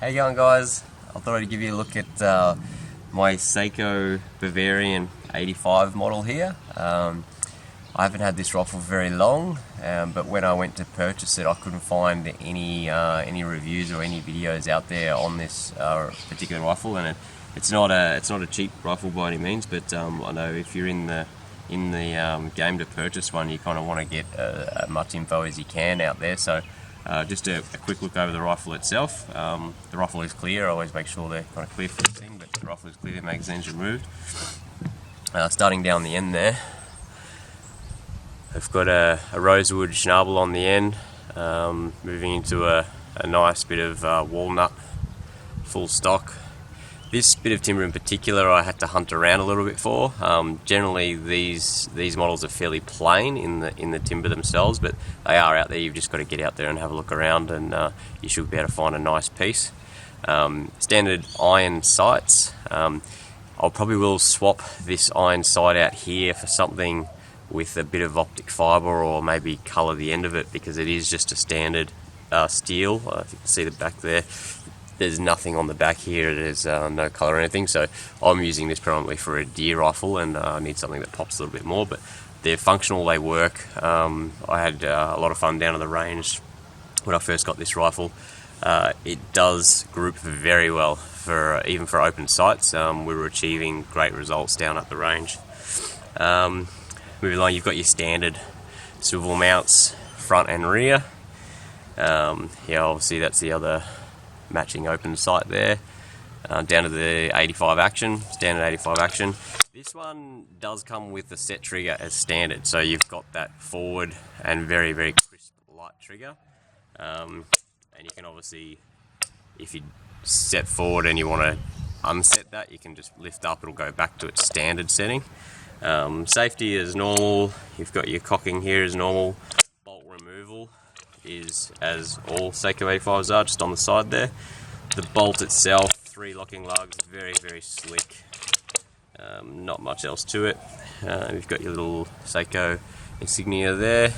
How you going, guys? I thought I'd give you a look at my Sako Bavarian 85 model here. I haven't had this rifle for very long, but when I went to purchase it I couldn't find any reviews or any videos out there on this particular rifle, and it's not a cheap rifle by any means, but I know if you're in the game to purchase one, you kind of want to get as much info as you can out there. So just a quick look over the rifle itself. The rifle is clear. I always make sure they're kind of clear for the thing, but the rifle is clear, the magazine's removed. Starting down the end there, I've got a rosewood schnabel on the end, moving into a nice bit of walnut full stock. This bit of timber in particular I had to hunt around a little bit for. Generally these models are fairly plain in the timber themselves, but they are out there. You've just got to get out there and have a look around, and you should be able to find a nice piece. Standard iron sights. I'll probably will swap this iron sight out here for something with a bit of optic fibre, or maybe colour the end of it, because it is just a standard steel. If you can see the back there, there's nothing on the back here, there's no colour or anything, so I'm using this predominantly for a deer rifle, and I need something that pops a little bit more, but they're functional, they work. I had a lot of fun down at the range when I first got this rifle. It does group very well, even for open sights. We were achieving great results down at the range. Moving along, you've got your standard swivel mounts, front and rear. Yeah, obviously that's the other matching open sight there. Down to the 85 action, standard 85 action. This one does come with the set trigger as standard, so you've got that forward and very, very crisp light trigger. And you can obviously, if you set forward and you want to unset that, you can just lift up, it'll go back to its standard setting. Safety is normal, you've got your cocking here as normal. Bolt removal is as all Sako 85s are, just on the side there. The bolt itself, 3 locking lugs, very, very slick. Not much else to it. You've got your little Sako insignia there.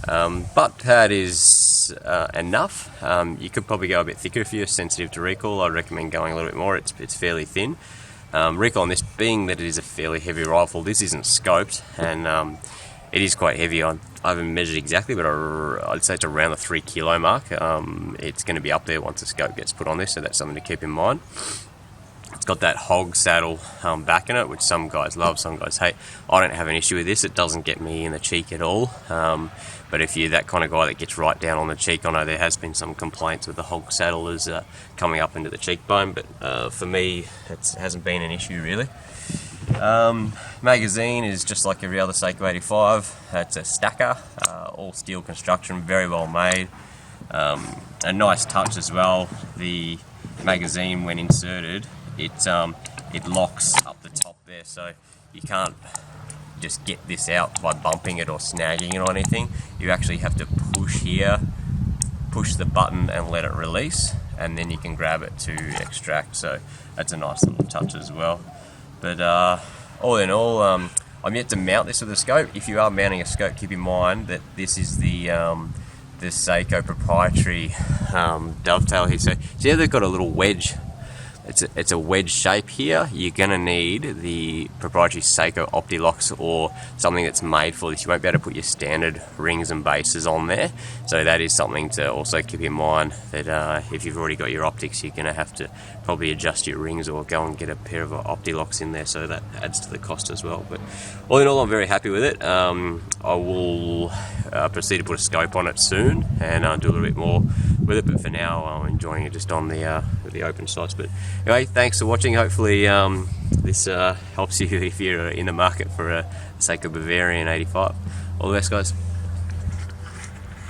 But that is enough. You could probably go a bit thicker if you're sensitive to recoil. I'd recommend going a little bit more. It's fairly thin. Recoil on this, being that it is a fairly heavy rifle, this isn't scoped, and it is quite heavy. I haven't measured exactly, but I'd say it's around the 3 kilo mark. It's going to be up there once the scope gets put on this, so that's something to keep in mind. It's got that hog saddle back in it, which some guys love, some guys hate. I don't have an issue with this. It doesn't get me in the cheek at all. But if you're that kind of guy that gets right down on the cheek, I know there has been some complaints with the hog saddle is coming up into the cheekbone, but for me it hasn't been an issue really. Magazine is just like every other Sako 85. It's a stacker, all steel construction, very well made. A nice touch as well, the magazine when inserted, it locks up the top there, so you can't just get this out by bumping it or snagging it or anything. You actually have to push here, push the button and let it release, and then you can grab it to extract, so that's a nice little touch as well. But all in all, I'm yet to mount this with a scope. If you are mounting a scope, keep in mind that this is the Sako proprietary dovetail here. So see how they've got a little wedge? It's a wedge shape here. You're going to need the proprietary Sako OptiLocks or something that's made for this. You won't be able to put your standard rings and bases on there. So that is something to also keep in mind, that if you've already got your optics, you're going to have to probably adjust your rings or go and get a pair of OptiLocks in there, so that adds to the cost as well. But all in all, I'm very happy with it. I will proceed to put a scope on it soon and do a little bit more with it, but for now I'm enjoying it just on the open sights. But anyway, thanks for watching. Hopefully this helps you if you're in the market for a Sako Bavarian 85. All the best, guys.